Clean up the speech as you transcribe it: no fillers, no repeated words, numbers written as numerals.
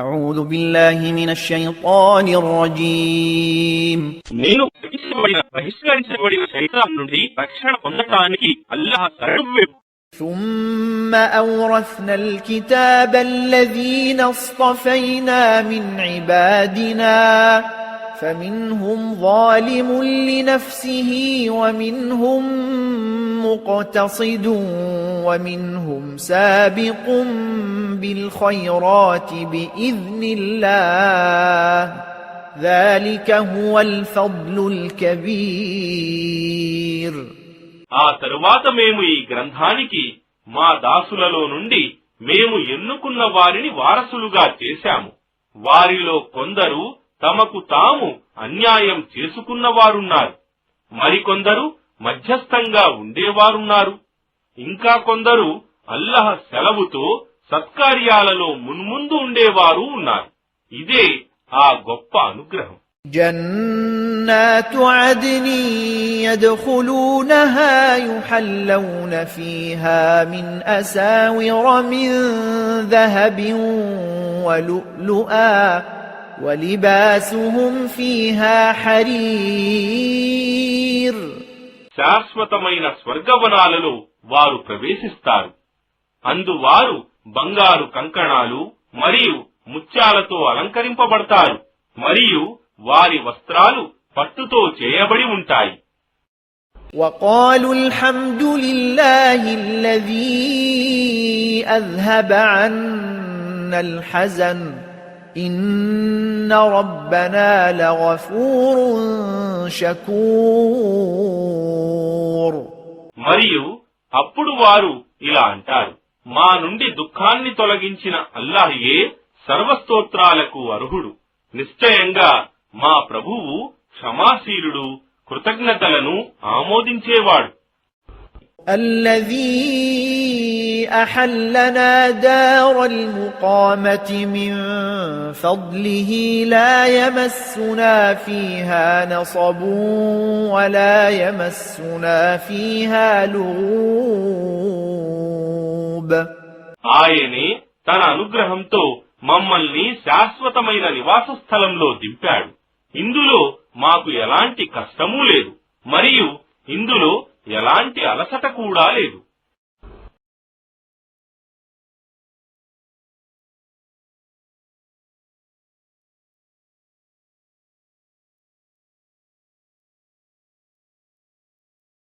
أعوذ بالله من الشيطان الرجيم నేను బహిష్కరించబడిన శైతాన్ నుండి రక్షణ పొందడానికి అల్లాహ్ శరణు. ثم أورثنا الكتاب الذين اصطفينا من عبادنا فمنهم ظالم لنفسه ومنهم مقتصد ومنهم سابق بالخيرات بإذن الله ذلك هو الفضل الكبير. ఆ తరువాత మేము ఈ గ్రంథానికి మా దాసులలో నుండి మేము ఎన్నుకున్న వారిని వారసులుగా చేశాము. వారిలో కొందరు తమకు తాము అన్యాయం చేసుకున్నవారున్నారు, మరికొందరు మధ్యస్థంగా ఉండేవారున్నారు, ఇంకా కొందరు అల్లాహ్ సెలవుతో సత్కార్యాలలో మున్ముందు ఉండేవారు ఉన్నారు. ఇదే ఆ గొప్ప అనుగ్రహం. جنات عدن يدخلونها يحلون فيها من أساور من ذهب ولؤلؤا ولباسهم فيها حرير. శాశ్వతమైన స్వర్గవనాలలో వారు ప్రవేశిస్తారు. అందువారు బంగారు కంకణాలు మరియు ముత్యాలతో అలంకరింపబడతారు, మరియు వారి వస్త్రాలు పట్టుతో చేయబడి ఉంటాయి. وقالوا الحمد لله الذي أذهب عنا الحزن إن ربنا لغفور شكور. మరియు అప్పుడు వారు ఇలా అంటారు, మా నుండి దుఃఖాన్ని తొలగించిన అల్లాహయే సర్వస్తోత్రాలకు అర్హుడు. నిశ్చయంగా మా ప్రభువు క్షమాశీలుడు, కృతజ్ఞతలను ఆమోదించేవాడు. الذي أحلنا دار المقامة من فضله لا يمسنا فيها نصب ولا يمسنا فيها لغوب. ఆయనే తన అనుగ్రహంతో మమ్మల్ని శాశ్వతమైన నివాస స్థలంలో దింపాడు. ఇందులో మాకు ఎలాంటి కష్టమూ లేదు, మరియు ఇందులో ఎలాంటి అలసట కూడా లేదు.